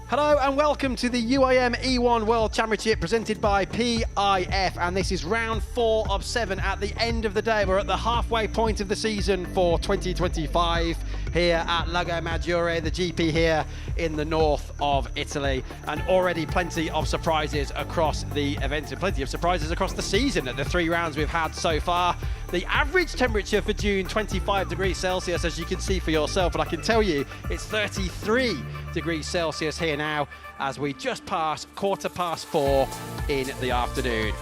Hello and welcome to the UAM E1 World Championship presented by PIF, and this is round 4 of 7 at the end of the day. We're at the halfway point of the season for 2025 here at Lago Maggiore, the GP here in the north of Italy, and already plenty of surprises across the events and plenty of surprises across the season at the 3 rounds we've had so far. The average temperature for June, 25 degrees Celsius, as you can see for yourself, but I can tell you it's 33 degrees Celsius here now as we just passed 4:15 in the afternoon.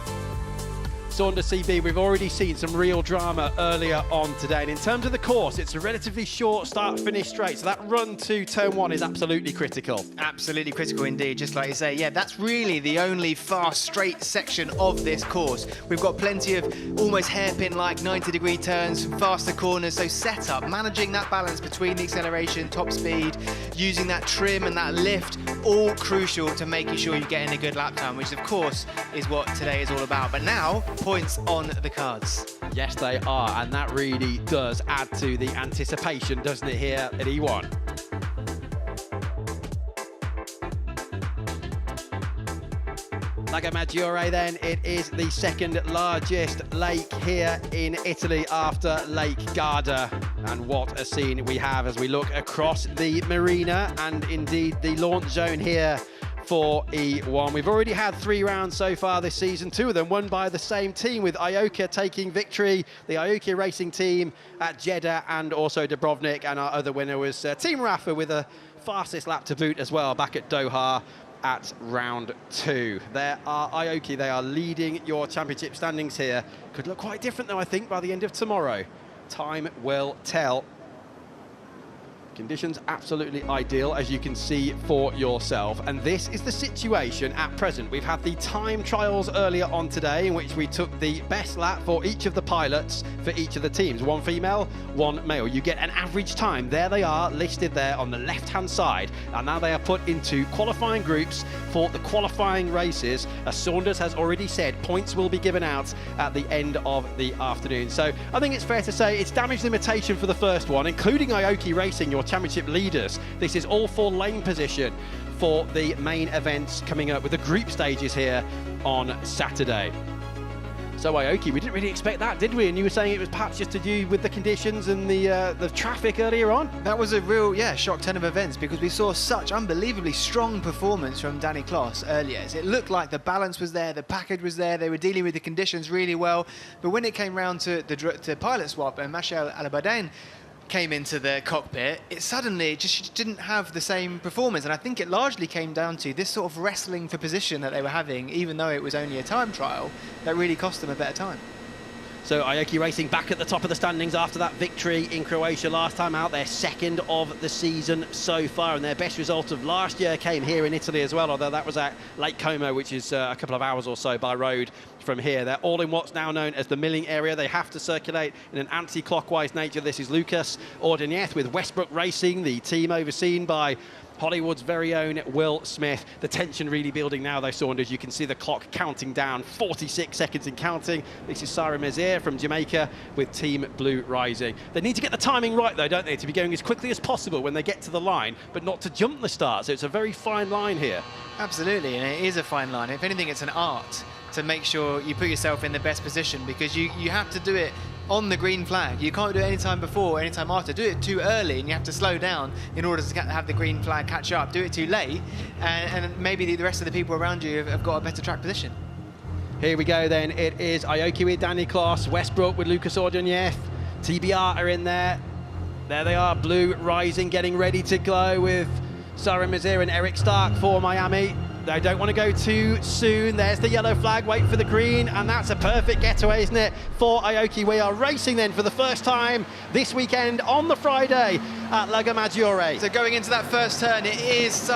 Saunders CB, we've already seen some real drama earlier on today, and in terms of the course, it's a relatively short start-finish straight, so that run to turn 1 is absolutely critical. Absolutely critical indeed, just like you say. Yeah, that's really the only fast straight section of this course. We've got plenty of almost hairpin-like 90-degree turns, faster corners, so setup, managing that balance between the acceleration, top speed, using that trim and that lift, all crucial to making sure you're getting a good lap time, which of course is what today is all about. But now, points on the cards. Yes, they are, and that really does add to the anticipation, doesn't it, here at E1? Lago Maggiore then, it is the second largest lake here in Italy after Lake Garda. And what a scene we have as we look across the marina and indeed the launch zone here for E1. We've already had 3 rounds so far this season, 2 of them won by the same team, with Aoki taking victory, the Aoki racing team at Jeddah, and also Dubrovnik, and our other winner was Team Rafa with the fastest lap to boot as well back at Doha at round 2. There are Aoki, they are leading your championship standings here. Could look quite different though, I think, by the end of tomorrow. Time will tell. Conditions absolutely ideal, as you can see for yourself, and this is the situation at present. We've had the time trials earlier on today in which we took the best lap for each of the pilots for each of the teams, 1 female, 1 male. You get an average time. There they are listed there on the left hand side, and now they are put into qualifying groups for the qualifying races. As Saunders has already said, points will be given out at the end of the afternoon. So I think it's fair to say it's damage limitation for the first one, including Aoki Racing, your championship leaders. This is all for lane position for the main events coming up with the group stages here on Saturday. So Aoki, we didn't really expect that, did we? And you were saying it was perhaps just to do with the conditions and the traffic earlier on? That was a real, shock turn of events, because we saw such unbelievably strong performance from Danny Kloss earlier. So it looked like the balance was there, the package was there, they were dealing with the conditions really well. But when it came round to the pilot swap and Michel Alabaden came into the cockpit, it suddenly just didn't have the same performance, and I think it largely came down to this sort of wrestling for position that they were having, even though it was only a time trial, that really cost them a better time. So Aoki Racing back at the top of the standings after that victory in Croatia last time out. Their second of the season so far, and their best result of last year came here in Italy as well, although that was at Lake Como, which is a couple of hours or so by road from here. They're all in what's now known as the milling area. They have to circulate in an anti-clockwise nature. This is Lucas Ordonez with Westbrook Racing, the team overseen by Hollywood's very own Will Smith. The tension really building now though, Saunders. You can see the clock counting down, 46 seconds in counting. This is Sarah Mezir from Jamaica with Team Blue Rising. They need to get the timing right though, don't they, to be going as quickly as possible when they get to the line, but not to jump the start. So it's a very fine line here. Absolutely, and it is a fine line. If anything, it's an art to make sure you put yourself in the best position, because you have to do it on the green flag. You can't do it any time before, any time after. Do it too early and you have to slow down in order to have the green flag catch up. Do it too late and maybe the rest of the people around you have got a better track position. Here we go then. It is Aoki with Danny Kloss, Westbrook with Lucas Ordonez, TBR are in there. There they are, Blue Rising getting ready to glow with Sarah Mezir and Eric Stark for Miami. They don't want to go too soon. There's the yellow flag, wait for the green, and that's a perfect getaway, isn't it, for Aoki. We are racing then for the first time this weekend on the Friday at Lago Maggiore. So going into that first turn, it is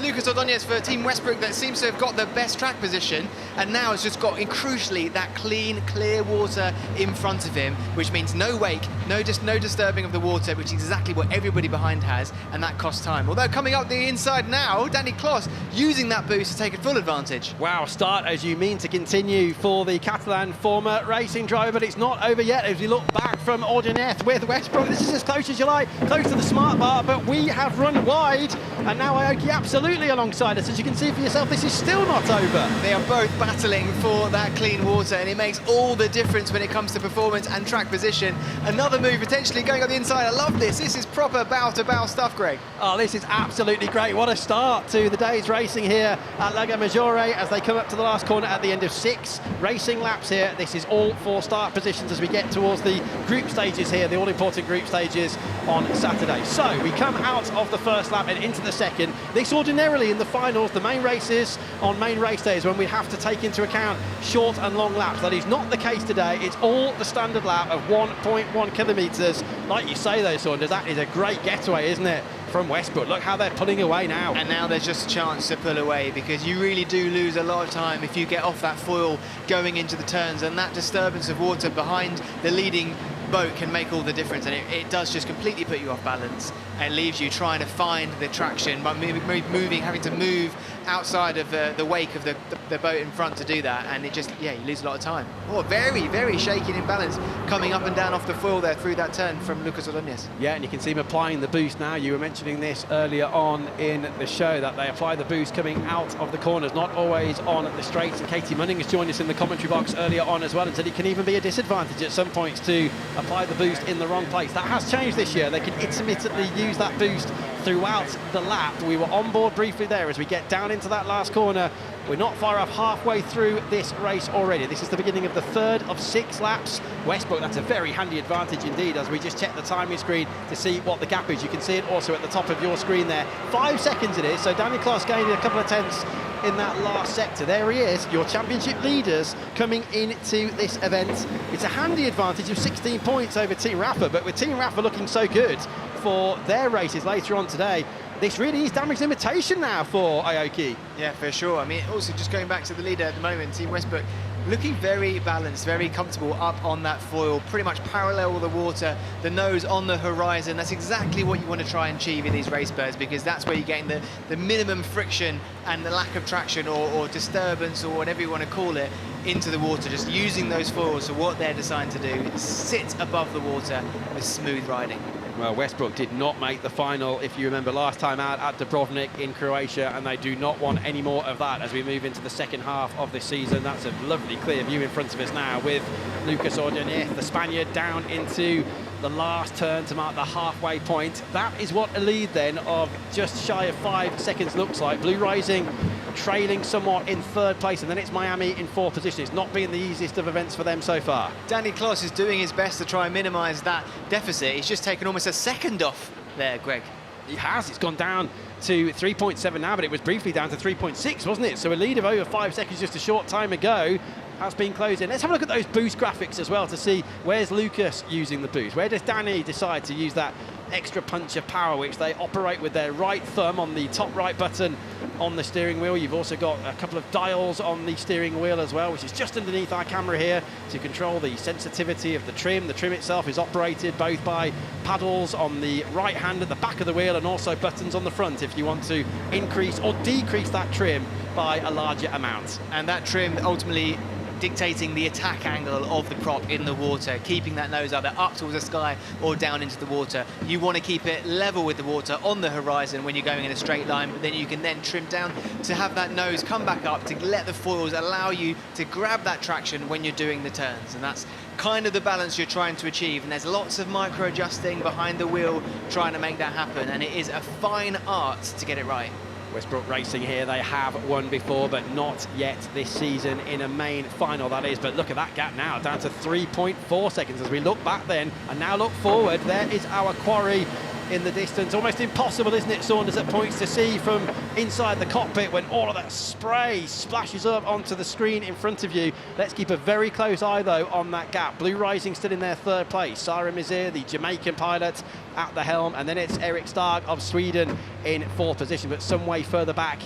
Lucas Ordonez for Team Westbrook that seems to have got the best track position, and now it's just got, crucially, that clean, clear water in front of him, which means no wake, no disturbing of the water, which is exactly what everybody behind has, and that costs time. Although coming up the inside now, Danny Kloss using that boost to take a full advantage. Wow, start as you mean to continue for the Catalan former racing driver, but it's not over yet as we look back from Ordonez with Westbrook. This is as close as you like, close goes to the smart bar, but we have run wide, and now Aoki absolutely alongside us. As you can see for yourself, this is still not over. They are both battling for that clean water, and it makes all the difference when it comes to performance and track position. Another move potentially going on the inside. I love this. This is proper bow-to-bow stuff, Greg. Oh, this is absolutely great. What a start to the day's racing here at Lago Maggiore as they come up to the last corner at the end of 6 racing laps here. This is all 4 start positions as we get towards the group stages here, the all-important group stages on Saturday. So we come out of the first lap and into the second. This ordinarily in the finals, the main races on main race days, when we have to take into account short and long laps. That is not the case today. It's all the standard lap of 1.1 kilometres. Like you say though, Saunders, that is a great getaway, isn't it, from Westbrook? Look how they're pulling away now. And now there's just a chance to pull away, because you really do lose a lot of time if you get off that foil going into the turns, and that disturbance of water behind the leading boat can make all the difference, and it does just completely put you off balance and leaves you trying to find the traction by having to move outside of the wake of the boat in front to do that, and it just, yeah, you lose a lot of time. Oh, very, very shaky in balance, coming up and down off the foil there through that turn from Lucas Ordóñez. Yeah, and you can see him applying the boost now. You were mentioning this earlier on in the show, that they apply the boost coming out of the corners, not always on the straights. And Katie Munning has joined us in the commentary box earlier on as well and said it can even be a disadvantage at some points to apply the boost in the wrong place. That has changed this year. They can intermittently use that boost throughout the lap. We were on board briefly there as we get down into that last corner. We're not far off halfway through this race already. This is the beginning of the 3rd of 6 laps. Westbrook, that's a very handy advantage indeed, as we just check the timing screen to see what the gap is. You can see it also at the top of your screen there. 5 seconds it is, so Daniel Kloss gained a couple of tenths in that last sector. There he is, your championship leaders coming into this event. It's a handy advantage of 16 points over Team Rafa, but with Team Rafa looking so good for their races later on today, this really is damage limitation now for Aoki. Yeah, for sure. I mean, also just going back to the leader at the moment, Team Westbrook, looking very balanced, very comfortable up on that foil, pretty much parallel with the water, the nose on the horizon. That's exactly what you want to try and achieve in these race birds, because that's where you're getting the minimum friction and the lack of traction or disturbance, or whatever you want to call it, into the water. Just using those foils for what they're designed to do, is sit above the water with smooth riding. Well, Westbrook did not make the final, if you remember, last time out at Dubrovnik in Croatia, and they do not want any more of that as we move into the second half of this season. That's a lovely clear view in front of us now with Lucas Ordóñez, the Spaniard, down into the last turn to mark the halfway point. That is what a lead then of just shy of 5 seconds looks like. Blue Rising trailing somewhat in 3rd place, and then it's Miami in 4th position. It's not been the easiest of events for them so far. Danny Kloss is doing his best to try and minimise that deficit. He's just taken almost a second off there, Greg. He has. It's gone down to 3.7 now, but it was briefly down to 3.6, wasn't it? So a lead of over 5 seconds just a short time ago has been closing. Let's have a look at those boost graphics as well to see where's Lucas using the boost. Where does Danny decide to use that extra punch of power, which they operate with their right thumb on the top right button on the steering wheel. You've also got a couple of dials on the steering wheel as well, which is just underneath our camera here to control the sensitivity of the trim. The trim itself is operated both by paddles on the right hand at the back of the wheel, and also buttons on the front if you want to increase or decrease that trim by a larger amount. And that trim ultimately dictating the attack angle of the prop in the water, keeping that nose either up towards the sky or down into the water. You want to keep it level with the water on the horizon when you're going in a straight line, but then you can then trim down to have that nose come back up to let the foils allow you to grab that traction when you're doing the turns. And that's kind of the balance you're trying to achieve, and there's lots of micro adjusting behind the wheel trying to make that happen, and it is a fine art to get it right. Westbrook Racing here, they have won before, but not yet this season in a main final, that is. But look at that gap now, down to 3.4 seconds as we look back then and now look forward. There is our quarry in the distance. Almost impossible, isn't it, Saunders, at points to see from inside the cockpit when all of that spray splashes up onto the screen in front of you. Let's keep a very close eye, though, on that gap. Blue Rising still in their 3rd place. Sara Mizir, the Jamaican pilot, at the helm, and then it's Eric Stark of Sweden in 4th position, but some way further back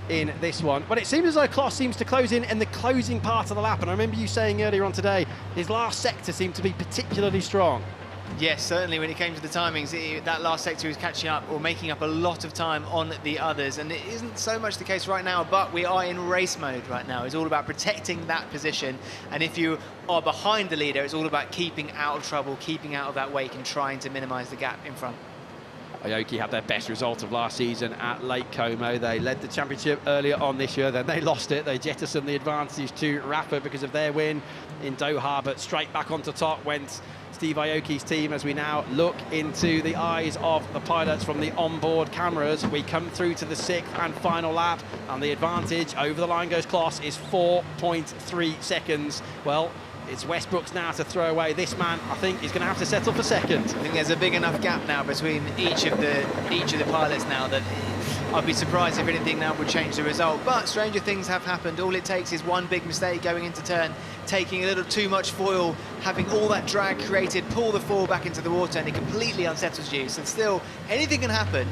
in this one. But it seems as though Kloss seems to close in the closing part of the lap, and I remember you saying earlier on today his last sector seemed to be particularly strong. Yes, certainly when it came to the timings, that last sector was catching up or making up a lot of time on the others, and it isn't so much the case right now, but we are in race mode right now. It's all about protecting that position, and if you are behind the leader, it's all about keeping out of trouble, keeping out of that wake and trying to minimise the gap in front. Aoki had their best result of last season at Lake Como. They led the championship earlier on this year, then they lost it. They jettisoned the advantage to Rafa because of their win in Doha, but straight back onto top went Steve Aoki's team. As we now look into the eyes of the pilots from the onboard cameras, we come through to the 6th and final lap, and the advantage over the line goes Kloss is 4.3 seconds. Well, it's Westbrook's now to throw away. This man, I think, is going to have to settle for second. I think there's a big enough gap now between each of the pilots now that I'd be surprised if anything now would change the result. But stranger things have happened. All it takes is one big mistake going into turn, taking a little too much foil, having all that drag created, pull the foil back into the water, and it completely unsettles you. So still, anything can happen,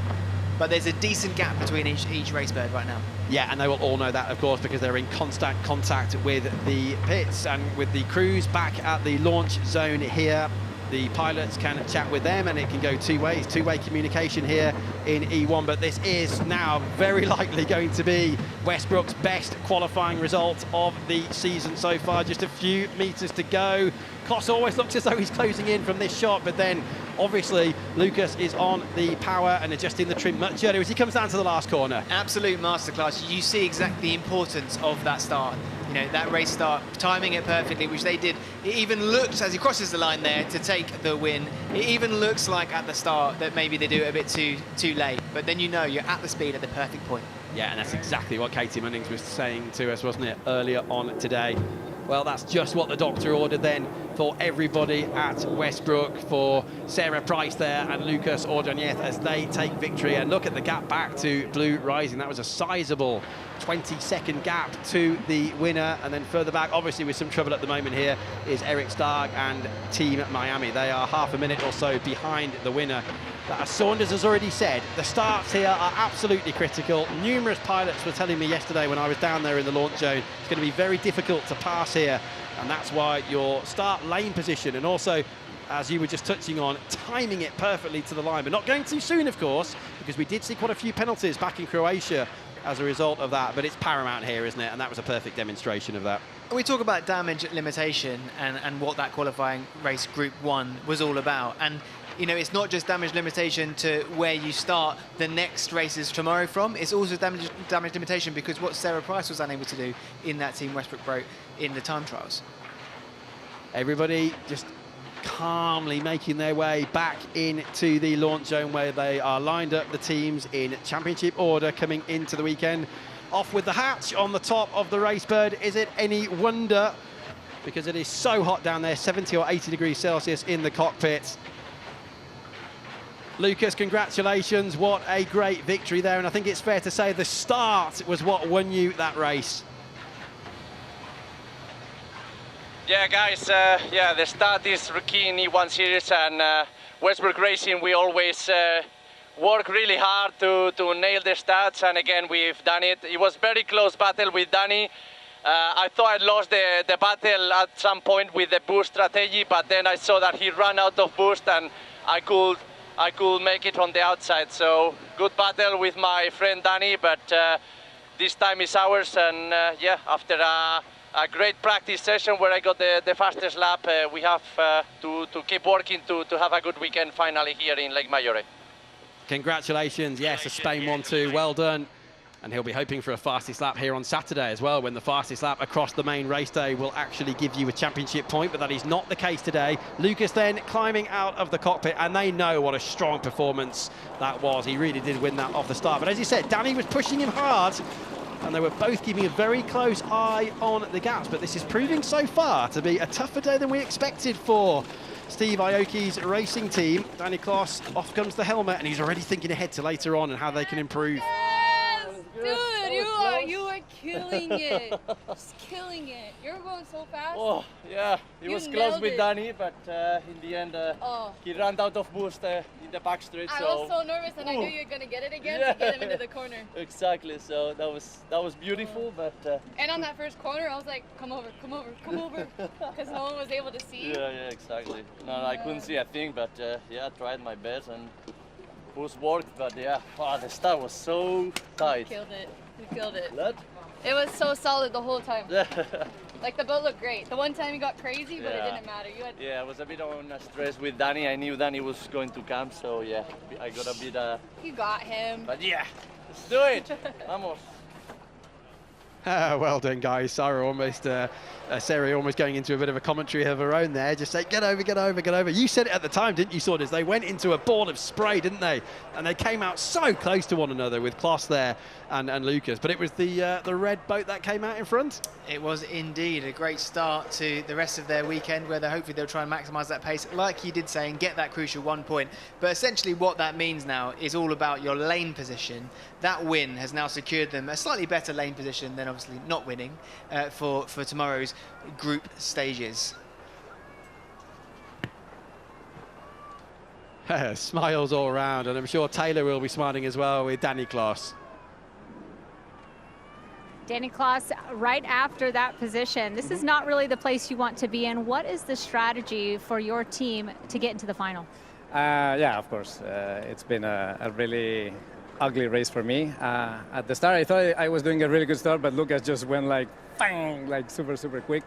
but there's a decent gap between each race bird right now. Yeah, and they will all know that, of course, because they're in constant contact with the pits and with the crews back at the launch zone here. The pilots can chat with them, and it can go two ways, two-way communication here in E1. But this is now very likely going to be Westbrook's best qualifying result of the season so far. Just a few meters to go. Kloss always looks as though he's closing in from this shot, but then obviously Lucas is on the power and adjusting the trim much earlier as he comes down to the last corner. Absolute masterclass. You see exactly the importance of that start. You know, that race start, timing it perfectly, which they did. It even looks, as he crosses the line there, to take the win. It even looks like at the start that maybe they do it a bit too late. But then you know you're at the speed at the perfect point. Yeah, and that's exactly what Katie Munnings was saying to us, wasn't it, earlier on today. Well, that's just what the doctor ordered then for everybody at Westbrook, for Sarah Price there and Lucas Ordonez as they take victory. And look at the gap back to Blue Rising. That was a sizable 20-second gap to the winner. And then further back, obviously with some trouble at the moment here, is Eric Stark and Team Miami. They are half a minute or so behind the winner. But as Saunders has already said, the starts here are absolutely critical. Numerous pilots were telling me yesterday when I was down there in the launch zone, it's going to be very difficult to pass here. And that's why your start lane position, and also, as you were just touching on, timing it perfectly to the line, but not going too soon, of course, because we did see quite a few penalties back in Croatia as a result of that. But it's paramount here, isn't it? And that was a perfect demonstration of that. We talk about damage limitation and what that qualifying race Group 1 was all about. And you know, it's not just damage limitation to where you start the next races tomorrow from. It's also damage limitation because what Sarah Price was unable to do in that Team Westbrook boat in the time trials. Everybody just calmly making their way back into the launch zone where they are lined up, the teams in championship order coming into the weekend. Off with the hatch on the top of the Racebird. Is it any wonder? Because it is so hot down there, 70 or 80 degrees Celsius in the cockpit. Lucas, congratulations, what a great victory there, and I think it's fair to say the start was what won you that race. Yeah, guys, the start is key in E1 series, and Westbrook Racing, we always work really hard to nail the stats, and again, we've done it. It was very close battle with Danny. I thought I lost the battle at some point with the boost strategy, but then I saw that he ran out of boost, and I could make it on the outside. So good battle with my friend Danny, but this time is ours. And yeah, after a great practice session where I got the fastest lap, we have to keep working to have a good weekend finally here in Lake Maggiore. Congratulations, yes, a Spain 1-2, well done. And he'll be hoping for a fastest lap here on Saturday as well, when the fastest lap across the main race day will actually give you a championship point, but that is not the case today. Lucas then climbing out of the cockpit, and they know what a strong performance that was. He really did win that off the start. But as you said, Danny was pushing him hard, and they were both keeping a very close eye on the gaps. But this is proving so far to be a tougher day than we expected for Steve Aoki's racing team. Danny Kloss, off comes the helmet, and he's already thinking ahead to later on and how they can improve. Dude, you are killing it. Just killing it. You're going so fast. Oh, yeah. It was close with Danny, but in the end, he ran out of boost in the back straight. I was so nervous, and I knew you were going to get it again to get him into the corner. Exactly. So that was beautiful, but... and on that first corner, I was like, come over, come over, come over, because no one was able to see. Yeah, exactly. No, I couldn't see a thing, but yeah, I tried my best, and boost worked, but yeah, wow, the start was so tight. We killed it. We killed it. What? It was so solid the whole time. Like, the boat looked great. The one time you got crazy, but it Yeah. didn't matter. You had Yeah, I was a bit on stress with Danny. I knew Danny was going to come, so yeah, I got a bit. You got him. But yeah, let's do it. Vamos. Well done, guys. Sarah almost going into a bit of a commentary of her own there. Just say, get over, get over, get over. You said it at the time, didn't you, Saunders? They went into a ball of spray, didn't they? And they came out so close to one another with Klaas there and Lucas. But it was the red boat that came out in front. It was indeed a great start to the rest of their weekend, where hopefully they'll try and maximise that pace, like you did say, and get that crucial 1 point. But essentially what that means now is all about your lane position. That win has now secured them a slightly better lane position than obviously not winning for tomorrow's group stages. Smiles all around, and I'm sure Taylor will be smiling as well with Danny Klaas. Danny Klaas, right after that position, this is not really the place you want to be in. What is the strategy for your team to get into the final? Yeah, of course. It's been a really ugly race for me. At the start, I thought I was doing a really good start, but Lucas just went like, bang, like super, super quick.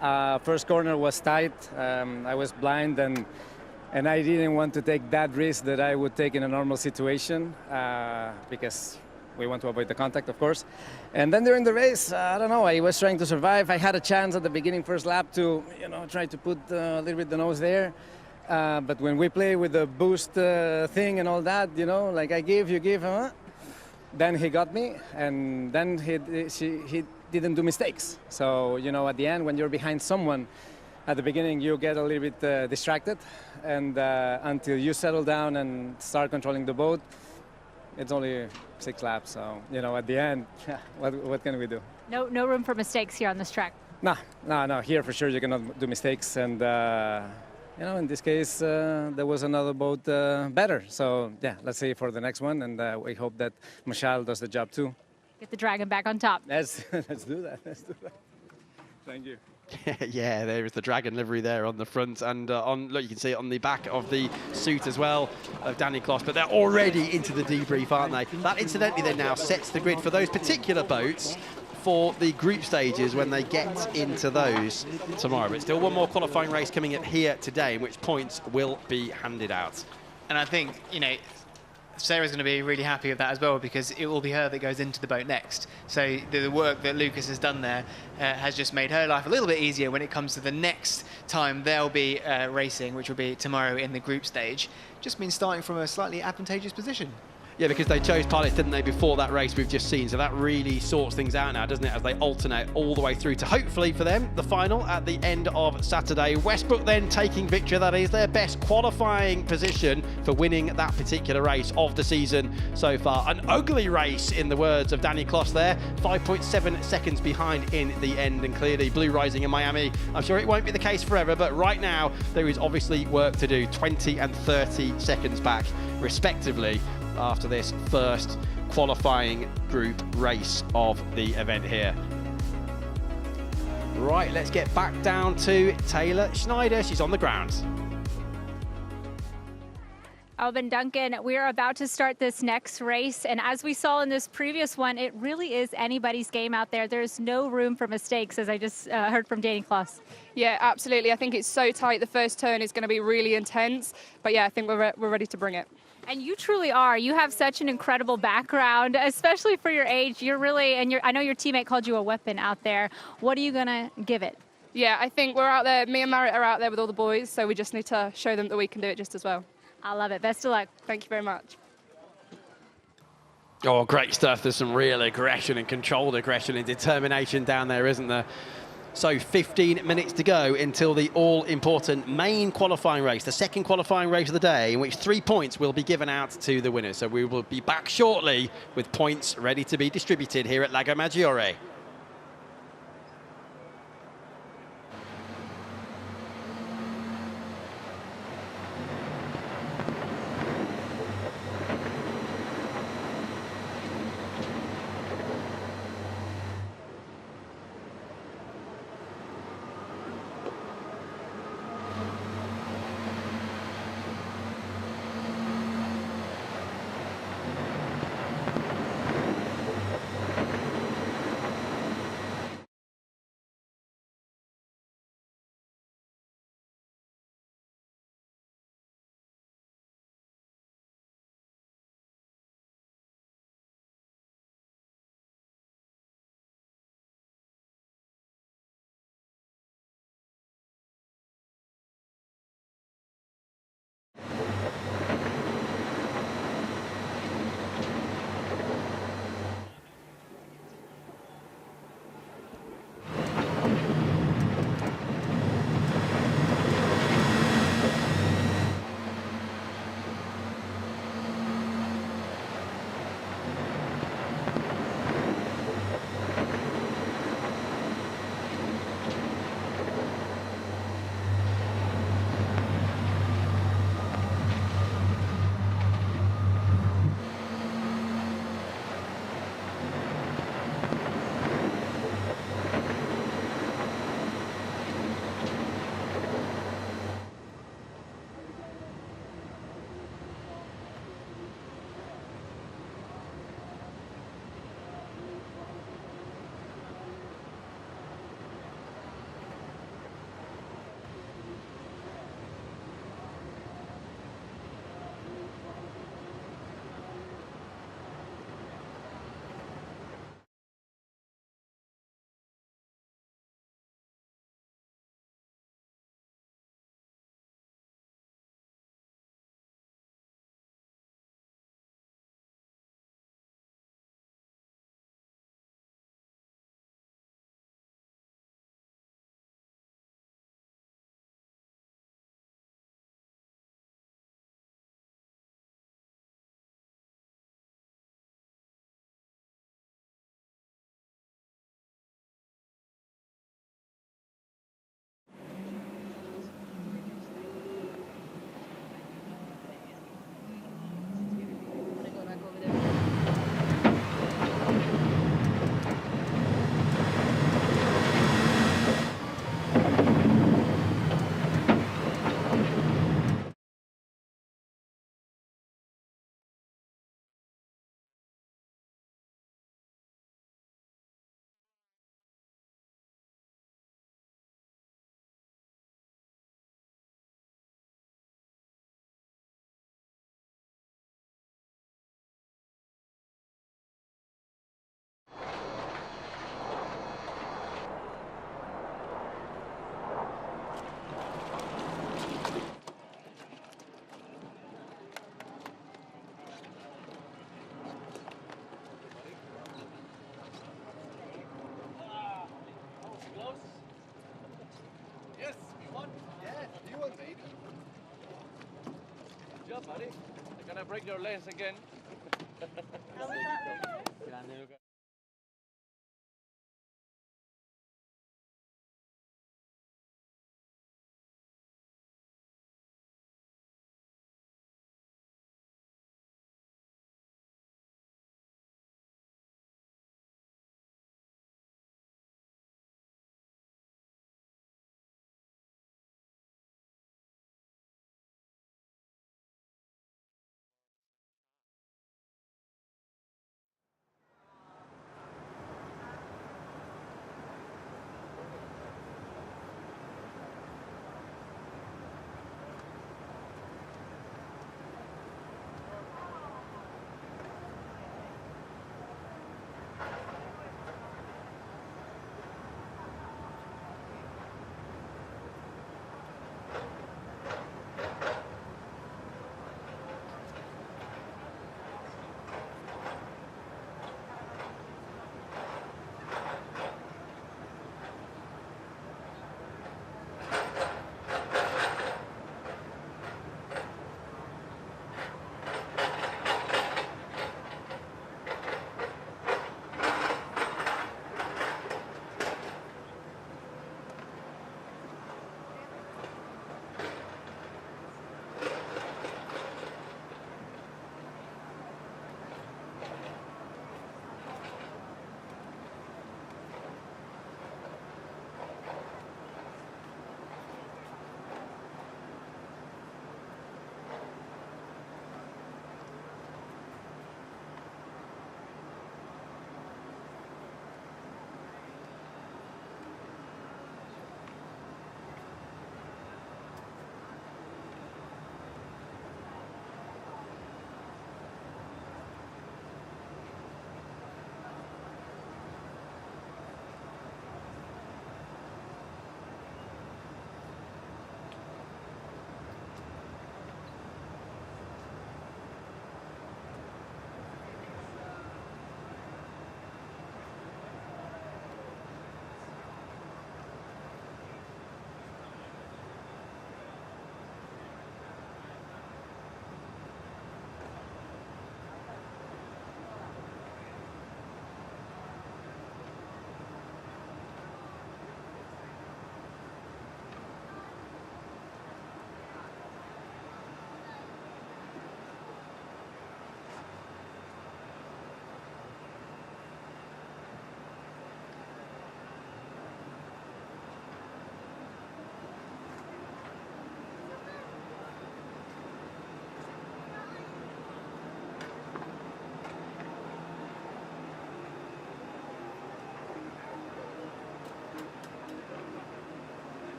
First corner was tight. I was blind, and I didn't want to take that risk that I would take in a normal situation because we want to avoid the contact, of course. And then during the race, I don't know, I was trying to survive. I had a chance at the beginning, first lap, to try to put a little bit the nose there. But when we play with the boost thing and all that, like I give, you give, then he got me, and then he didn't do mistakes. So, at the end, when you're behind someone, at the beginning you get a little bit distracted, and until you settle down and start controlling the boat, it's only 6 laps. So, at the end, what can we do? No room for mistakes here on this track. No. Here for sure you cannot do mistakes, and in this case, there was another boat better. So, yeah, let's see for the next one, and we hope that Michelle does the job too. Get the Dragon back on top. Let's do that. Thank you. Yeah, there is the Dragon livery there on the front, and look, you can see it on the back of the suit as well of Danny Klaas. But they're already into the debrief, aren't they? That incidentally then now sets the grid for those particular boats for the group stages when they get into those tomorrow. But still one more qualifying race coming up here today, in which points will be handed out. And I think, Sarah's going to be really happy with that as well, because it will be her that goes into the boat next. So the work that Lucas has done there has just made her life a little bit easier when it comes to the next time they'll be racing, which will be tomorrow in the group stage. Just means starting from a slightly advantageous position. Yeah, because they chose pilots, didn't they, before that race we've just seen. So that really sorts things out now, doesn't it, as they alternate all the way through to, hopefully for them, the final at the end of Saturday. Westbrook then taking victory. That is their best qualifying position for winning that particular race of the season so far. An ugly race, in the words of Danny Klaas there. 5.7 seconds behind in the end, and clearly Blue Rising in Miami. I'm sure it won't be the case forever, but right now there is obviously work to do. 20 and 30 seconds back, respectively, after this first qualifying group race of the event here. Right, let's get back down to Taylor Schneider. She's on the ground. Alvin Duncan, we are about to start this next race, and as we saw in this previous one, it really is anybody's game out there. There's no room for mistakes, as I just heard from Danny Klaas. Yeah, absolutely. I think it's so tight. The first turn is going to be really intense, but yeah, I think we're ready to bring it. And you truly are. You have such an incredible background, especially for your age. You're really, I know your teammate called you a weapon out there. What are you going to give it? Yeah, I think we're out there. Me and Marit are out there with all the boys, so we just need to show them that we can do it just as well. I love it. Best of luck. Thank you very much. Oh, great stuff. There's some real aggression and controlled aggression and determination down there, isn't there? So 15 minutes to go until the all-important main qualifying race, the second qualifying race of the day, in which 3 points will be given out to the winners. So we will be back shortly with points ready to be distributed here at Lago Maggiore. buddy. I'm gonna break your legs again. Grande, Luca.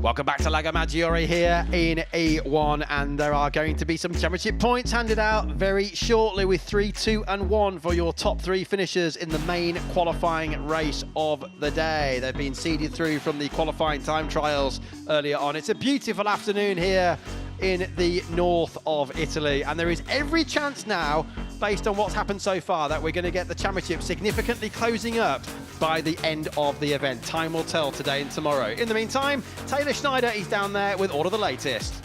Welcome back to Lago Maggiore here in E1, and there are going to be some championship points handed out very shortly with 3, 2 and 1 for your top 3 finishers in the main qualifying race of the day. They've been seeded through from the qualifying time trials earlier on. It's a beautiful afternoon here in the north of Italy, and there is every chance now, based on what's happened so far, that we're going to get the championship significantly closing up by the end of the event. Time will tell today and tomorrow. In the meantime, Taylor Schneider is down there with all of the latest.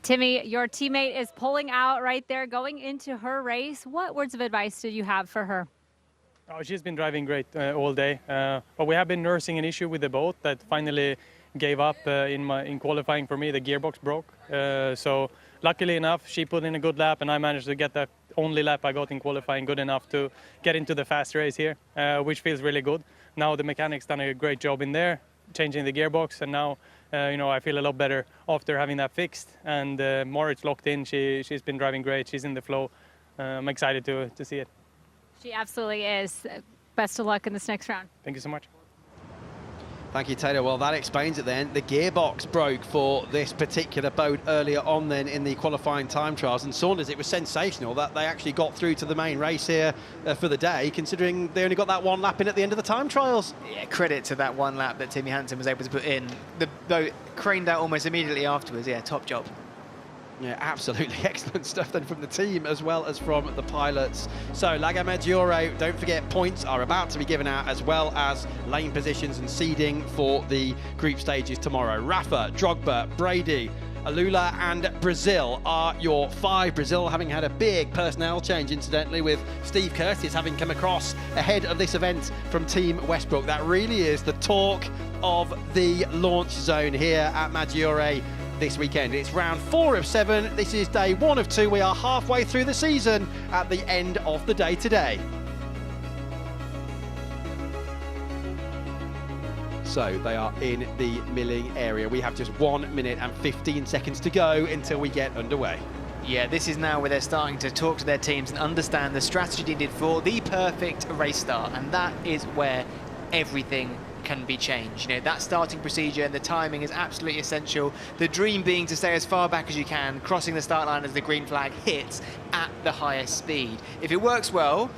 Timmy, your teammate is pulling out right there, going into her race. What words of advice did you have for her? Oh, she's been driving great all day, but we have been nursing an issue with the boat that finally gave up in qualifying for me. The gearbox broke, so luckily enough she put in a good lap, and I managed to get that only lap I got in qualifying good enough to get into the fast race here, which feels really good. Now the mechanics done a great job in there changing the gearbox, and now I feel a lot better after having that fixed, and Moritz locked in. She's been driving great. She's in the flow. I'm excited to see it. She absolutely is. Best of luck in this next round. Thank you so much. Thank you, Taylor. Well, that explains it then. The gearbox broke for this particular boat earlier on then in the qualifying time trials. And Saunders, it was sensational that they actually got through to the main race here for the day, considering they only got that one lap in at the end of the time trials. Yeah, credit to that one lap that Timmy Hansen was able to put in. The boat craned out almost immediately afterwards. Yeah, top job. Yeah, absolutely excellent stuff then from the team as well as from the pilots. So Lago Maggiore, don't forget, points are about to be given out, as well as lane positions and seeding for the group stages tomorrow. Rafa, Drogba, Brady, Alula and Brazil are your 5. Brazil having had a big personnel change, incidentally, with Steve Curtis having come across ahead of this event from Team Westbrook. That really is the talk of the launch zone here at Maggiore this weekend. It's round 4 of 7. This is day 1 of 2. We are halfway through the season at the end of the day today. So they are in the milling area. We have just 1 minute and 15 seconds to go until we get underway. Yeah, this is now where they're starting to talk to their teams and understand the strategy needed for the perfect race start, and that is where everything can be changed. That starting procedure and the timing is absolutely essential. The dream being to stay as far back as you can, crossing the start line as the green flag hits at the highest speed. If it works well,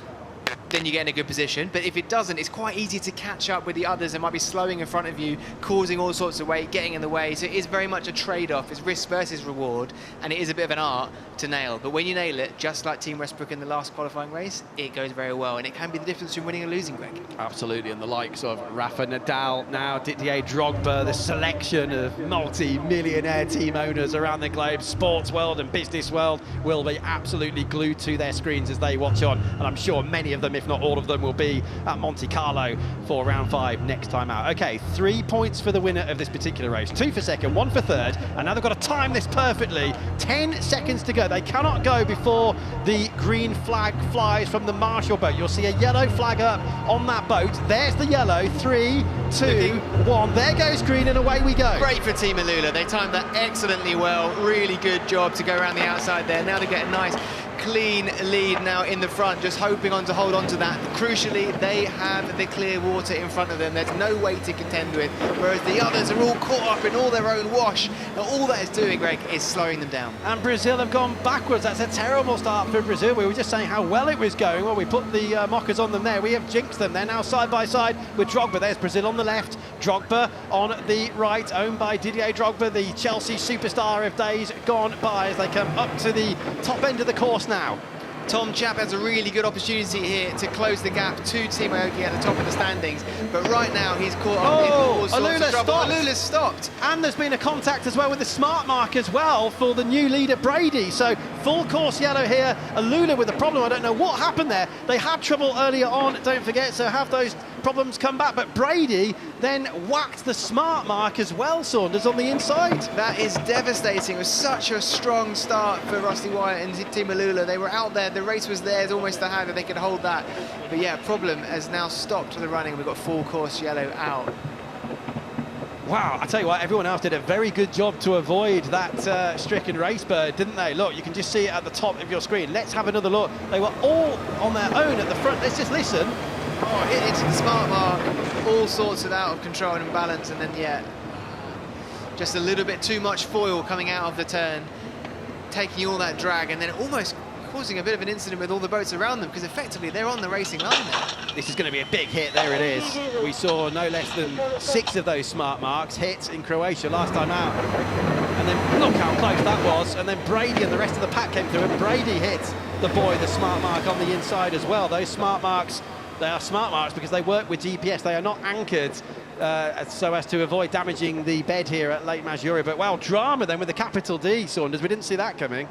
then you get in a good position, but if it doesn't, it's quite easy to catch up with the others that might be slowing in front of you, causing all sorts of weight, getting in the way. So it is very much a trade-off. It's risk versus reward, and it is a bit of an art to nail. But when you nail it, just like Team Westbrook in the last qualifying race, it goes very well, and it can be the difference between winning and losing, Greg. Absolutely, and the likes of Rafa Nadal, now Didier Drogba, the selection of multi-millionaire team owners around the globe, sports world and business world, will be absolutely glued to their screens as they watch on, and I'm sure many of them, if not all of them, will be at Monte Carlo for round 5 next time out. Okay, 3 points for the winner of this particular race, 2 for second, 1 for third, and now they've got to time this perfectly. 10 seconds to go. They cannot go before the green flag flies from the Marshall boat. You'll see a yellow flag up on that boat. There's the yellow. 3, 2, 1. There goes green, and away we go. Great for Team Alula. They timed that excellently well. Really good job to go around the outside there. Now they get a nice clean lead now in the front, just hoping to hold on to that. Crucially, they have the clear water in front of them. There's no way to contend with, whereas the others are all caught up in all their own wash. Now all that is doing, Greg, is slowing them down. And Brazil have gone backwards. That's a terrible start for Brazil. We were just saying how well it was going. Well, we put the mockers on them there. We have jinxed them. They're now side by side with Drogba. There's Brazil on the left, Drogba on the right, owned by Didier Drogba, the Chelsea superstar of days gone by, as they come up to the top end of the course now. Tom Chapp has a really good opportunity here to close the gap to Team Aoki at the top of the standings, but right now he's caught up in all sorts of trouble. Alula's stopped. And there's been a contact as well with the smart mark as well for the new leader Brady. So full course yellow here. Alula with a problem. I don't know what happened there. They had trouble earlier on, don't forget, so have those problems come back, but Brady then whacked the smart mark as well, Saunders, on the inside. That is devastating. It was such a strong start for Rusty Wyatt and Team Alula. They were out there, the race was theirs almost to hand, and they could hold that. But yeah, problem has now stopped the running. We've got full course yellow out. Wow, I tell you what, everyone else did a very good job to avoid that stricken race bird, didn't they? Look, you can just see it at the top of your screen. Let's have another look. They were all on their own at the front. Let's just listen. Oh, hit into the smart mark, all sorts of out of control and imbalance, and then, yeah, just a little bit too much foil coming out of the turn, taking all that drag, and then almost causing a bit of an incident with all the boats around them, because effectively they're on the racing line there. This is going to be a big hit. There it is. We saw no less than 6 of those smart marks hit in Croatia last time out. And then look how close that was. And then Brady and the rest of the pack came through, and Brady hit the smart mark on the inside as well. Those smart marks, they are smart marks because they work with GPS. They are not anchored so as to avoid damaging the bed here at Lake Maggiore. But wow, drama then with the capital D, Saunders. We didn't see that coming.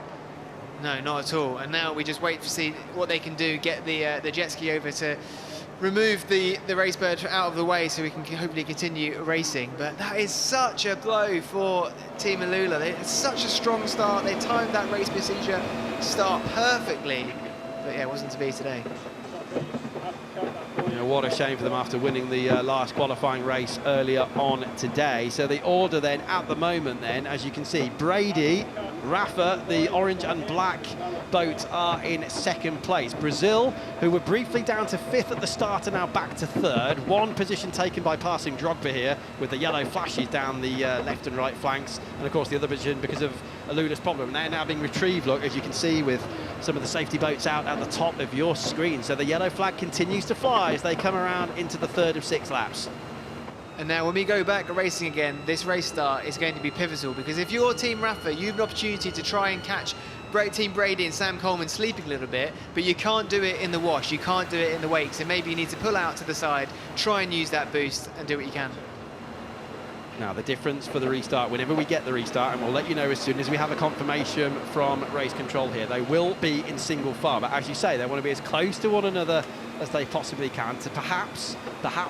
No, not at all. And now we just wait to see what they can do, get the jet ski over to remove the race bird out of the way so we can hopefully continue racing. But that is such a blow for Team Alula. It's such a strong start. They timed that race procedure start perfectly. But yeah, it wasn't to be today. You know, what a shame for them after winning the last qualifying race earlier on today. So the order then at the moment then, as you can see, Brady, Rafa, the orange and black boat, are in second place. Brazil, who were briefly down to 5th at the start, are now back to 3rd. One position taken by passing Drogba here, with the yellow flashes down the left and right flanks. And of course the other position because of Alula's problem. They're now being retrieved, look, as you can see, with some of the safety boats out at the top of your screen. So the yellow flag continues to fly as they come around into the 3rd of 6 laps. And now when we go back racing again, this race start is going to be pivotal, because if you're Team Rafa, you have an opportunity to try and catch Team Brady and Sam Coleman sleeping a little bit, but you can't do it in the wash, you can't do it in the wake, so maybe you need to pull out to the side, try and use that boost and do what you can. Now the difference for the restart, whenever we get the restart, and we'll let you know as soon as we have a confirmation from race control here, they will be in single file, but as you say, they want to be as close to one another as they possibly can to perhaps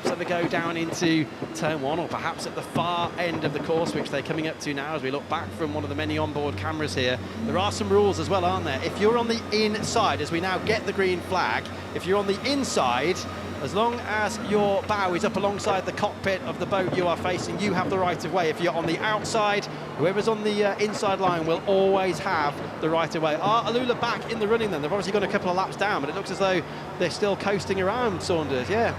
ever go down into turn 1, or perhaps at the far end of the course, which they're coming up to now as we look back from one of the many onboard cameras here. There are some rules as well, aren't there? If you're on the inside, as we now get the green flag, if you're on the inside, as long as your bow is up alongside the cockpit of the boat you are facing, you have the right of way. If you're on the outside, whoever's on the inside line will always have the right of way. Are Alula back in the running then? They've obviously gone a couple of laps down, but it looks as though they're still coasting around, Saunders, yeah.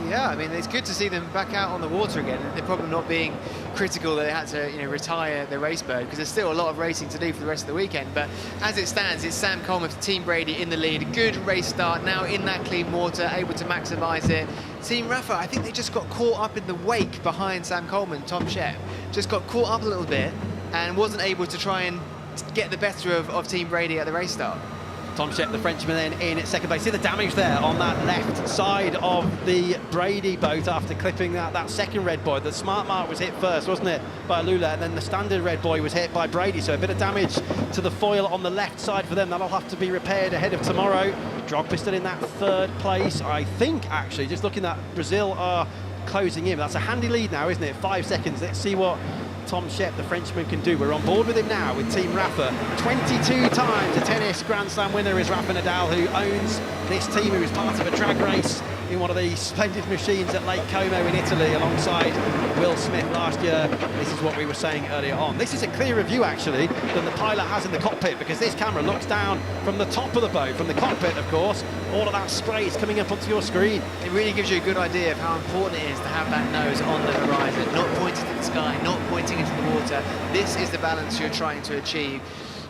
Yeah, I mean, it's good to see them back out on the water again. The problem not being critical that they had to, retire the race bird, because there's still a lot of racing to do for the rest of the weekend. But as it stands, it's Sam Coleman for Team Brady in the lead. Good race start, now in that clean water, able to maximise it. Team Rafa, I think they just got caught up in the wake behind Sam Coleman, Tom Shep. Just got caught up a little bit and wasn't able to try and get the better of Team Brady at the race start. Tom Shep, the Frenchman, then in at second place. See the damage there on that left side of the Brady boat after clipping that second red buoy. The smart mark was hit first, wasn't it, by Alula, and then the standard red buoy was hit by Brady. So a bit of damage to the foil on the left side for them. That'll have to be repaired ahead of tomorrow. Drogba still in that 3rd place, I think, actually. Just looking at Brazil are closing in. That's a handy lead now, isn't it? 5 seconds. Let's see what Tom Shep, the Frenchman, can do. We're on board with him now with Team Rafa. 22 times a tennis Grand Slam winner is Rafa Nadal, who owns this team, who is part of a drag race in one of these splendid machines at Lake Como in Italy alongside Will Smith last year. This is what we were saying earlier on. This is a clearer view actually than the pilot has in the cockpit, because this camera looks down from the top of the boat, from the cockpit of course. All of that spray is coming up onto your screen. It really gives you a good idea of how important it is to have that nose on the horizon, not pointing to the sky, not pointing into the water. This is the balance you're trying to achieve.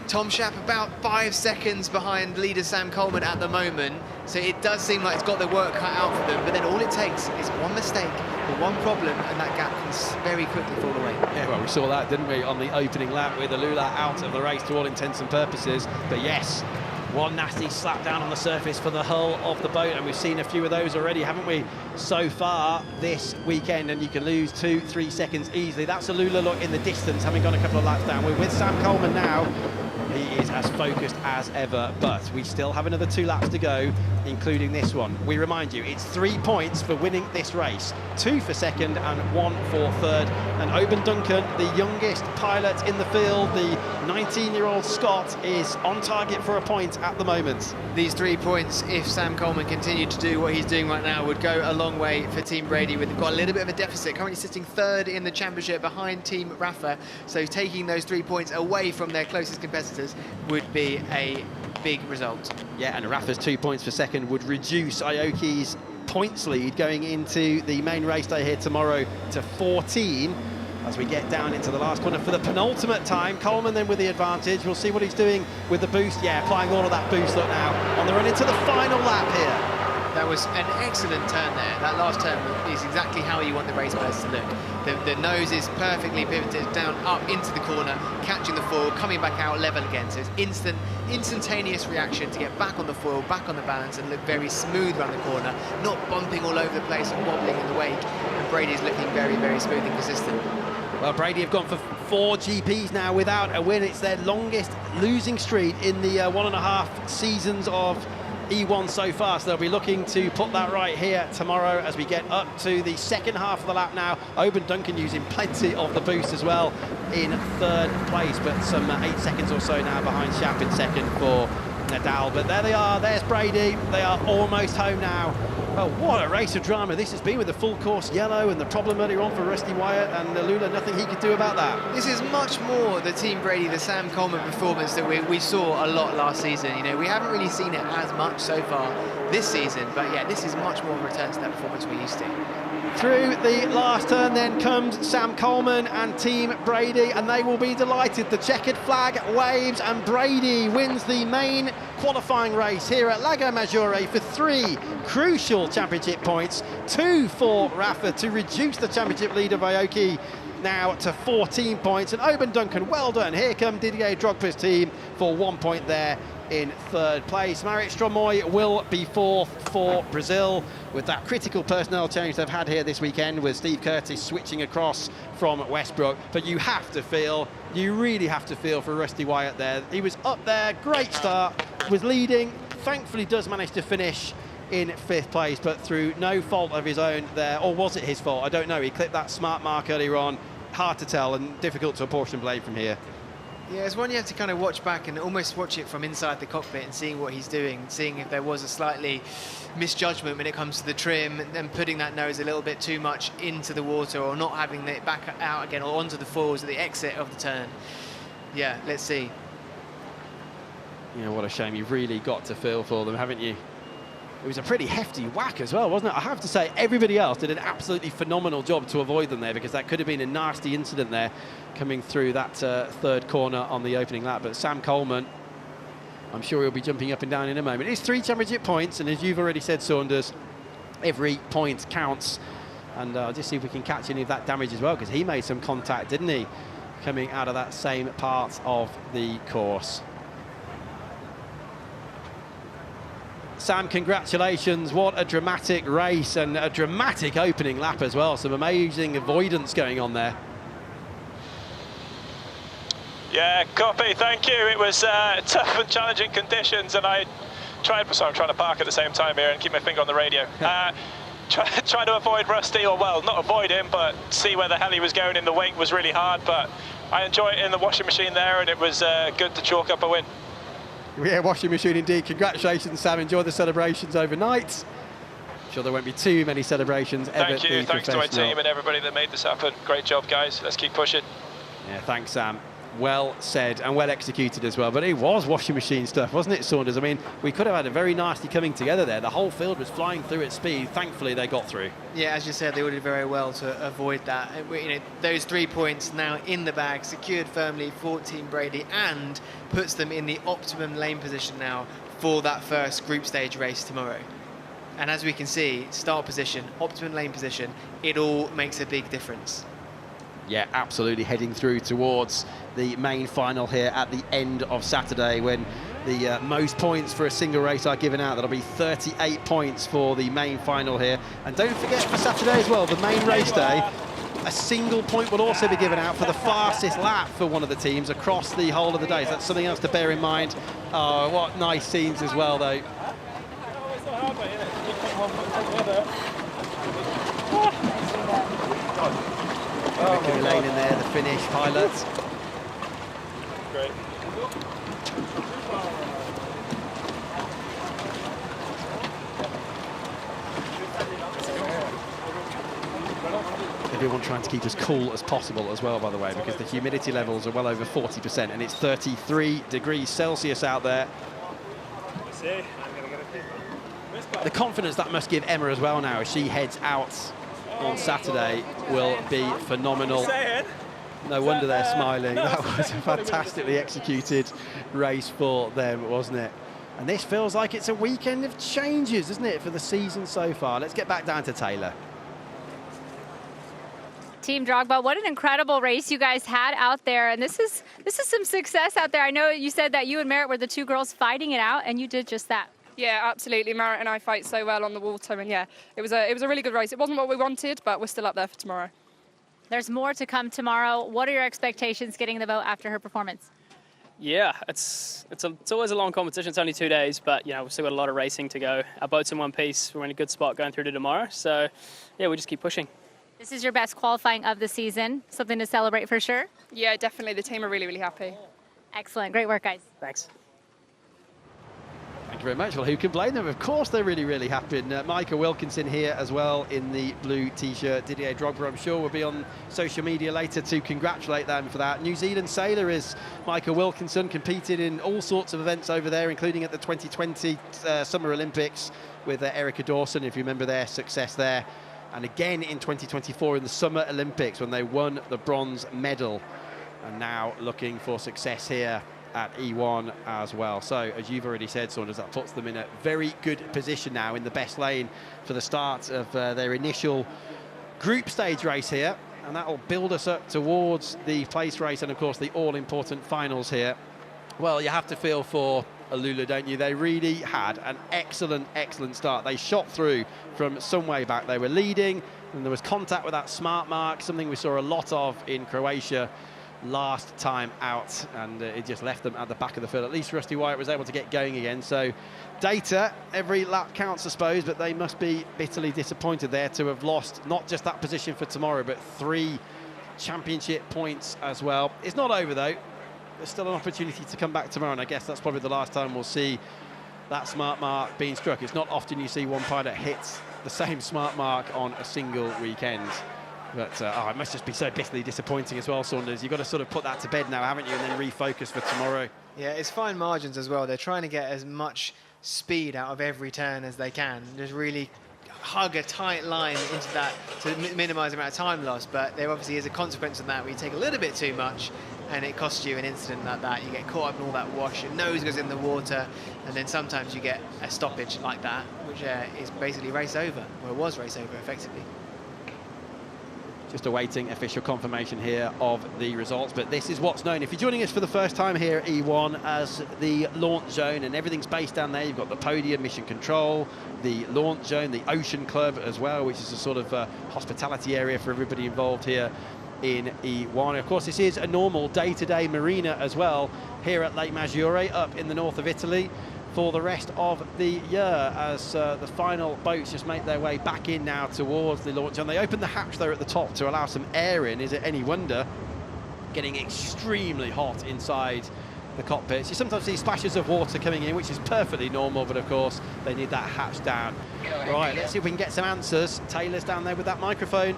Tom Shep about 5 seconds behind leader Sam Coleman at the moment, so it does seem like it's got the work cut out for them, but then all it takes is one mistake or one problem and that gap can very quickly fall away. Yeah, well, we saw that, didn't we, on the opening lap with Alula out of the race to all intents and purposes. But yes, one nasty slap down on the surface for the hull of the boat, and we've seen a few of those already, haven't we, so far this weekend, and you can lose 2-3 seconds easily. That's Alula, look, in the distance, having gone a couple of laps down. We're with Sam Coleman now. He is as focused as ever, but we still have another 2 laps to go, including this one. We remind you, it's 3 points for winning this race, 2 for second and 1 for third. And Oban Duncan, the youngest pilot in the field, the 19-year-old Scott is on target for a point at the moment. These 3 points, if Sam Coleman continued to do what he's doing right now, would go a long way for Team Brady. They've got a little bit of a deficit, currently sitting 3rd in the championship behind Team Rafa. So taking those 3 points away from their closest competitors would be a big result. Yeah, and Rafa's 2 points for second would reduce Aoki's points lead going into the main race day here tomorrow to 14. As we get down into the last corner for the penultimate time, Coleman then with the advantage. We'll see what he's doing with the boost. Yeah, applying all of that boost look now on the run into the final lap here. That was an excellent turn there. That last turn is exactly how you want the race burst to look. The nose is perfectly pivoted down, up into the corner, catching the foil, coming back out level again. So it's instantaneous reaction to get back on the foil, back on the balance, and look very smooth around the corner, not bumping all over the place and wobbling in the wake. And Brady's looking very, very smooth and consistent. Well, Brady have gone for 4 GPs now without a win. It's their longest losing streak in the 1.5 seasons of E1 so far, so they'll be looking to put that right here tomorrow as we get up to the second half of the lap now. Oban Duncan using plenty of the boost as well in 3rd place, but some 8 seconds or so now behind Schaap in second for Nadal. But there they are, there's Brady, they are almost home now. Well, what a race of drama this has been with the full course yellow and the problem earlier on for Rusty Wyatt, and Lula, nothing he could do about that. This is much more the Team Brady, the Sam Coleman performance that we saw a lot last season. You know, we haven't really seen it as much so far this season, but yeah, this is much more of a return to that performance we're used to. Through the last turn then comes Sam Coleman and Team Brady, and they will be delighted. The checkered flag waves and Brady wins the main qualifying race here at Lago Maggiore for 3 crucial championship points, 2 for Rafa to reduce the championship lead of Aoki now to 14 points. And Oban Duncan, well done. Here come Didier Drogba's team for 1 point there in 3rd place. Marit Stromoy will be 4th for Brazil with that critical personnel change they've had here this weekend with Steve Curtis switching across from Westbrook. But you really have to feel for Rusty Wyatt there. He was up there, great start, was leading, thankfully does manage to finish in 5th place, but through no fault of his own there, or was it his fault? I don't know. He clipped that smart mark earlier on. Hard to tell and difficult to apportion blame from here. Yeah, it's one you have to kind of watch back and almost watch it from inside the cockpit and seeing what he's doing, seeing if there was a slightly misjudgment when it comes to the trim and putting that nose a little bit too much into the water, or not having it back out again or onto the foils at the exit of the turn. Yeah, let's see. You know, what a shame. You've really got to feel for them, haven't you? It was a pretty hefty whack as well, wasn't it? I have to say, everybody else did an absolutely phenomenal job to avoid them there, because that could have been a nasty incident there coming through that 3rd corner on the opening lap. But Sam Coleman, I'm sure he'll be jumping up and down in a moment. It's 3 championship points, and as you've already said, Saunders, every point counts. And I'll just see if we can catch any of that damage as well, because he made some contact, didn't he, coming out of that same part of the course. Sam, congratulations. What a dramatic race and a dramatic opening lap as well. Some amazing avoidance going on there. Yeah, copy, thank you. It was tough and challenging conditions, and I'm trying to park at the same time here and keep my finger on the radio. Trying to avoid Rusty, or well, not avoid him, but see where the hell he was going in the wake was really hard, but I enjoy it in the washing machine there, and it was good to chalk up a win. Yeah, washing machine indeed. Congratulations, Sam. Enjoy the celebrations overnight. I'm sure there won't be too many celebrations ever. Thank you. Thanks to my team and everybody that made this happen. Great job, guys. Let's keep pushing. Yeah, thanks, Sam. Well said and well executed as well. But it was washing machine stuff, wasn't it, Saunders? I mean, we could have had a very nasty coming together there. The whole field was flying through at speed. Thankfully, they got through. Yeah, as you said, they all did very well to avoid that. You know, those 3 points now in the bag, secured firmly for Team Brady, and puts them in the optimum lane position now for that first group stage race tomorrow. And as we can see, start position, optimum lane position, it all makes a big difference. Yeah, absolutely, heading through towards the main final here at the end of Saturday, when the most points for a single race are given out. That'll be 38 points for the main final here. And don't forget for Saturday as well, the main race day, a single point will also be given out for the fastest lap for one of the teams across the whole of the day. So that's something else to bear in mind. Oh, what nice scenes as well, though. Victory Lane in there, the Finnish pilots. Great. Everyone trying to keep as cool as possible as well, by the way, because the humidity levels are well over 40% and it's 33 degrees Celsius out there. The confidence that must give Emma as well now as she heads out on Saturday will be phenomenal. No wonder they're smiling. That was a fantastically executed race for them, wasn't it? And this feels like it's a weekend of changes, isn't it, for the season so far? Let's get back down to Taylor. Team Drogba, what an incredible race you guys had out there, and this is some success out there. I know you said that you and Merritt were the two girls fighting it out, and you did just that. Yeah, absolutely. Merritt and I fight so well on the water, and yeah, it was a really good race. It wasn't what we wanted, but we're still up there for tomorrow. There's more to come tomorrow. What are your expectations getting the vote after her performance? Yeah, it's always a long competition. It's only 2 days, but you know, we've still got a lot of racing to go. Our boat's in one piece. We're in a good spot going through to tomorrow. So yeah, we just keep pushing. This is your best qualifying of the season. Something to celebrate for sure. Yeah, definitely. The team are really, really happy. Excellent. Great work, guys. Thanks. Thank you very much. Well, who can blame them? Of course, they're really, really happy. And Micah Wilkinson here as well in the blue T-shirt. Didier Drogba, I'm sure, will be on social media later to congratulate them for that. New Zealand sailor is Micah Wilkinson, competed in all sorts of events over there, including at the 2020 Summer Olympics with Erica Dawson, if you remember their success there. And again in 2024 in the Summer Olympics when they won the bronze medal. And now looking for success here at E1 as well. So as you've already said, Saunders, that puts them in a very good position now in the best lane for the start of their initial group stage race here. And that will build us up towards the place race and of course the all-important finals here. Well, you have to feel for Alula, don't you? They really had an excellent start. They shot through from some way back. They were leading and there was contact with that smart mark, something we saw a lot of in Croatia last time out, and it just left them at the back of the field. At least Rusty Wyatt was able to get going again. So data, every lap counts, I suppose, but they must be bitterly disappointed there to have lost not just that position for tomorrow, but 3 championship points as well. It's not over though. There's still an opportunity to come back tomorrow, and I guess that's probably the last time we'll see that smart mark being struck. It's not often you see one pilot hit the same smart mark on a single weekend. But it must just be so bitterly disappointing as well, Saunders. You've got to sort of put that to bed now, haven't you, and then refocus for tomorrow. Yeah, it's fine margins as well. They're trying to get as much speed out of every turn as they can. Just really hug a tight line into that to minimise the amount of time lost. But there obviously is a consequence of that where you take a little bit too much and it costs you an incident like that. You get caught up in all that wash, your nose goes in the water, and then sometimes you get a stoppage like that, which is basically race over, or it was race over effectively. Just awaiting official confirmation here of the results, but this is what's known. If you're joining us for the first time here at E1 as the launch zone, and everything's based down there, you've got the podium, mission control, the launch zone, the ocean club as well, which is a sort of hospitality area for everybody involved here in E1. Of course, this is a normal day-to-day marina as well here at Lake Maggiore up in the north of Italy for the rest of the year, as the final boats just make their way back in now towards the launch. And they open the hatch there at the top to allow some air in. Is it any wonder? Getting extremely hot inside the cockpits. You sometimes see splashes of water coming in, which is perfectly normal, but of course they need that hatch down. Right, let's see if we can get some answers. Taylor's down there with that microphone.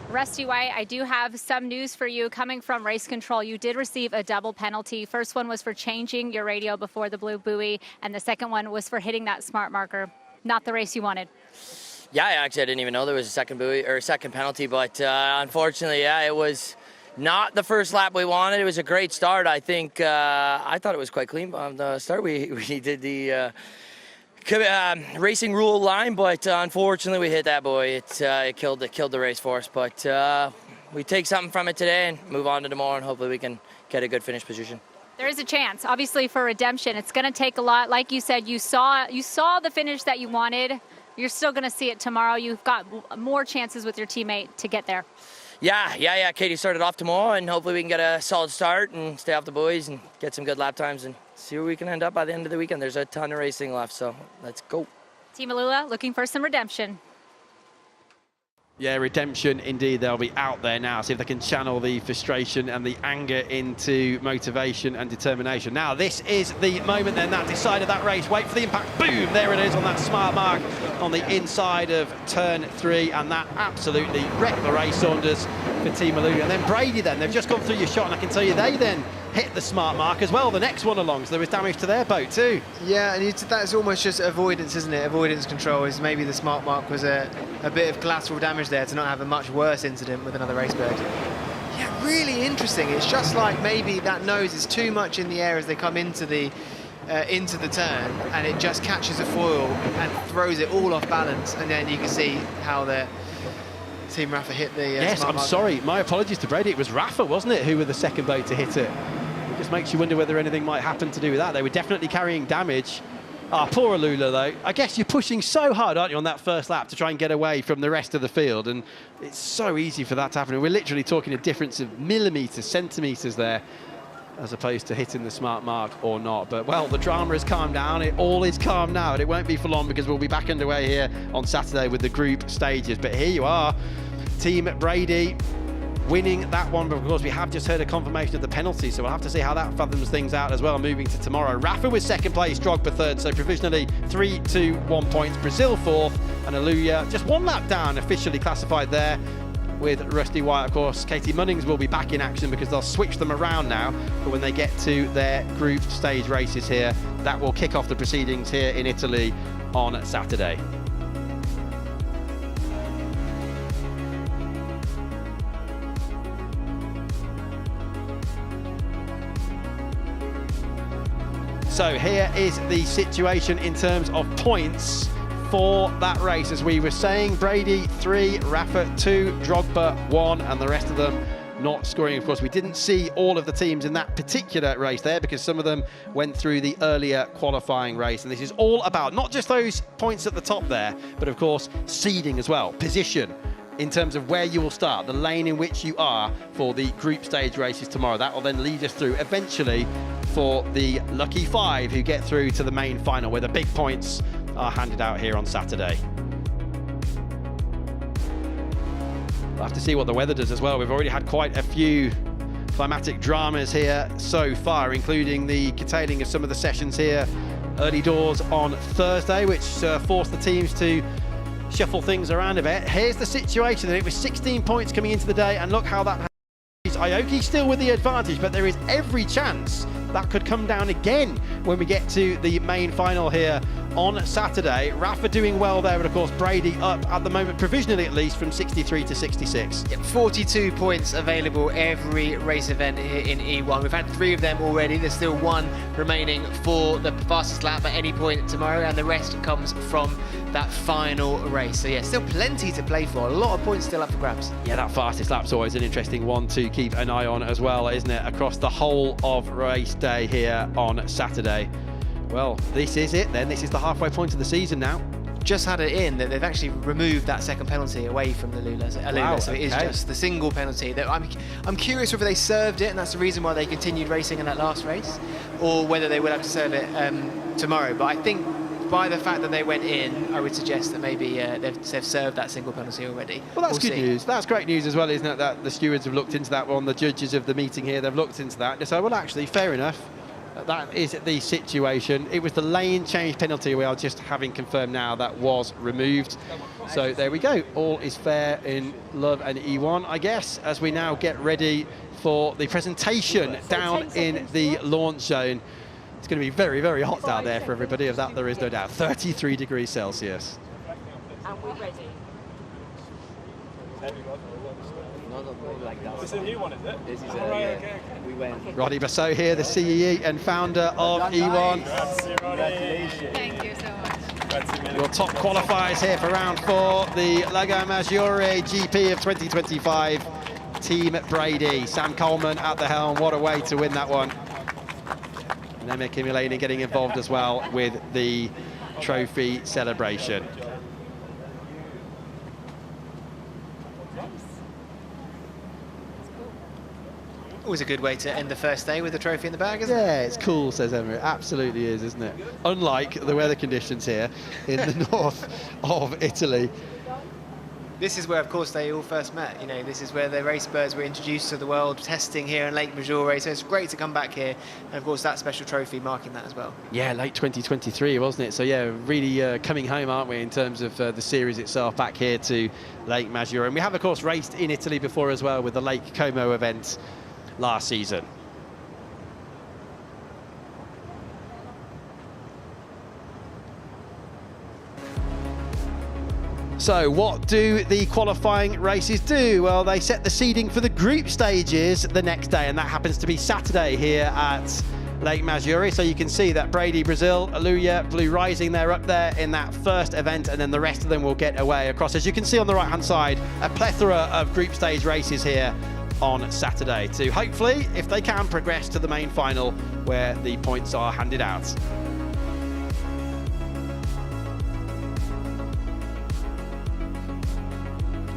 Rusty Wyatt, I do have some news for you coming from race control. You did receive a double penalty. First one was for changing your radio before the blue buoy, and the second one was for hitting that smart marker. Not the race you wanted. Yeah, actually, I didn't even know there was a second buoy or a second penalty, but unfortunately, yeah, it was not the first lap we wanted. It was a great start. I think I thought it was quite clean on the start. We did the racing rule line, but unfortunately we hit that buoy. It killed the race for us, but we take something from it today and move on to tomorrow, and hopefully we can get a good finish position. There is a chance, obviously, for redemption. It's going to take a lot. Like you said, you saw the finish that you wanted. You're still going to see it tomorrow. You've got more chances with your teammate to get there. Yeah. Katie started off tomorrow, and hopefully we can get a solid start and stay off the buoys and get some good lap times and see where we can end up by the end of the weekend. There's a ton of racing left, so let's go. Team Alula looking for some redemption. Yeah, redemption indeed. They'll be out there now. See if they can channel the frustration and the anger into motivation and determination. Now, this is the moment then that decided that race. Wait for the impact. Boom! There it is on that smart mark on the inside of turn 3, and that absolutely wrecked the race, Saunders, for Team Alulu. And then Brady then, they've just gone through your shot, and I can tell you they then hit the smart mark as well, the next one along, so there was damage to their boat too. Yeah, and that's almost just avoidance, isn't it? Avoidance control is maybe the smart mark was a bit of collateral damage there to not have a much worse incident with another race bird. Yeah, really interesting. It's just like maybe that nose is too much in the air as they come into the turn, and it just catches a foil and throws it all off balance, and then you can see how the Team Rafa hit the yes, smart I'm mark. sorry, my apologies to Brady. It was Rafa, wasn't it, who were the second boat to hit it? It just makes you wonder whether anything might happen to do with that. They were definitely carrying damage. Ah, poor Alula, though. I guess you're pushing so hard, aren't you, on that first lap to try and get away from the rest of the field, and it's so easy for that to happen. We're literally talking a difference of millimetres, centimetres there, as opposed to hitting the smart mark or not. But, well, the drama has calmed down. It all is calm now, and it won't be for long because we'll be back underway here on Saturday with the group stages. But here you are, Team Brady winning that one, but of course we have just heard a confirmation of the penalty, so we'll have to see how that fathoms things out as well moving to tomorrow. Rafa was second place, Drogba third, so provisionally 3, 2, 1 points. Brazil fourth, and Aluya just one lap down, officially classified there with Rusty White. Of course, Katie Munnings will be back in action because they'll switch them around now, but when they get to their group stage races here, that will kick off the proceedings here in Italy on Saturday. So here is the situation in terms of points for that race. As we were saying, Brady 3, Rafa 2, Drogba 1, and the rest of them not scoring. Of course, we didn't see all of the teams in that particular race there because some of them went through the earlier qualifying race. And this is all about not just those points at the top there, but of course, seeding as well, position in terms of where you will start, the lane in which you are for the group stage races tomorrow. That will then lead us through eventually for the lucky 5 who get through to the main final, where the big points are handed out here on Saturday. We'll have to see what the weather does as well. We've already had quite a few climatic dramas here so far, including the curtailing of some of the sessions here early doors on Thursday, which forced the teams to shuffle things around a bit. Here's the situation, and it was 16 points coming into the day, and look how that is. Aoki still with the advantage, but there is every chance that could come down again when we get to the main final here on Saturday. Rafa doing well there, and of course Brady up at the moment, provisionally at least, from 63 to 66. 42 points available every race event here in E1. We've had 3 of them already. There's still 1 remaining for the fastest lap at any point tomorrow, and the rest comes from that final race. So yeah, still plenty to play for. A lot of points still up for grabs. Yeah, that fastest lap's always an interesting one to keep an eye on as well, isn't it? Across the whole of race day here on Saturday. Well, this is it then. This is the halfway point of the season now. Just had it in that they've actually removed that second penalty away from the Alula. Wow, so it is just the single penalty. That I'm curious whether they served it, and that's the reason why they continued racing in that last race, or whether they will have to serve it tomorrow. But I think by the fact that they went in, I would suggest that maybe they've served that single penalty already. Well, that's good news. That's great news as well, isn't it? That the stewards have looked into that one, the judges of the meeting here, they've looked into that. So, well, actually, fair enough. That is the situation. It was the lane change penalty we are just having confirmed now that was removed. So there we go. All is fair in love and E1, I guess, as we now get ready for the presentation down in the launch zone. It's going to be very, very hot down there for everybody, of that there is no doubt. 33 degrees Celsius. And we're ready. This is a new one, is it? This is okay. We went. Roddy Basso here, the CEE and founder of E1. Congratulations. Thank you so much. Your top qualifiers here for round 4, the Lago Maggiore GP of 2025. Team Brady, Sam Coleman at the helm. What a way to win that one. And then Emma Kimulani getting involved as well with the trophy celebration. Always a good way to end the first day with a trophy in the bag, isn't it? Yeah, it's cool, says Emma. It absolutely is, isn't it? Unlike the weather conditions here in the north of Italy. This is where, of course, they all first met. You know, this is where the race birds were introduced to the world, testing here in Lake Maggiore. So it's great to come back here, and of course that special trophy marking that as well. Yeah, late 2023, wasn't it? So yeah, really coming home, aren't we, in terms of the series itself, back here to Lake Maggiore. And we have, of course, raced in Italy before as well with the Lake Como event last season. So what do the qualifying races do? Well, they set the seeding for the group stages the next day, and that happens to be Saturday here at Lake Maggiore. So you can see that Brady, Brazil, Aluya, Blue Rising, they're up there in that first event, and then the rest of them will get away across. As you can see on the right-hand side, a plethora of group stage races here on Saturday to hopefully, if they can, progress to the main final where the points are handed out.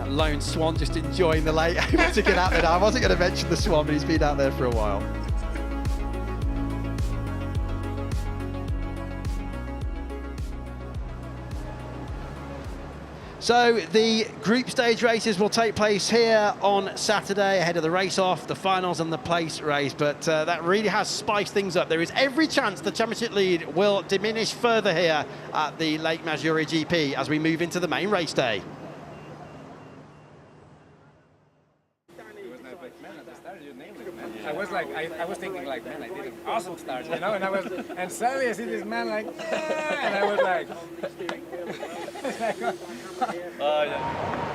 Lone Swan just enjoying the lake, able to get out there now. I wasn't going to mention the Swan, but he's been out there for a while. So the group stage races will take place here on Saturday ahead of the race off, the finals and the place race, but that really has spiced things up. There is every chance the championship lead will diminish further here at the Lake Maggiore GP as we move into the main race day. I was like, I was thinking like, man, I did an awesome start, you know, and suddenly I see this man like, and I was like, Oh, yeah.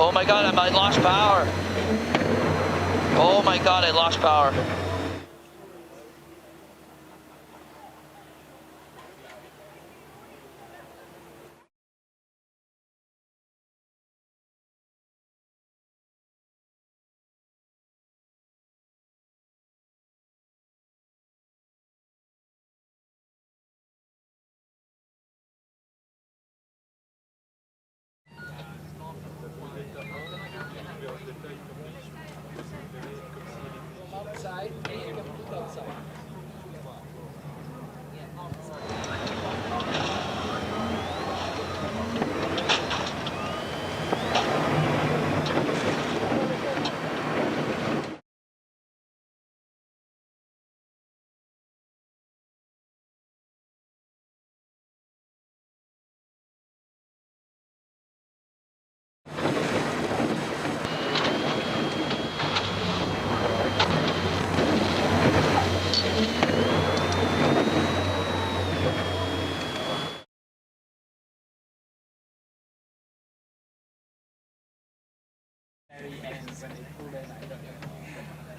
Oh my God, I lost power. Oh my God, I lost power.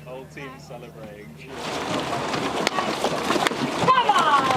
Whole team celebrating. Come on!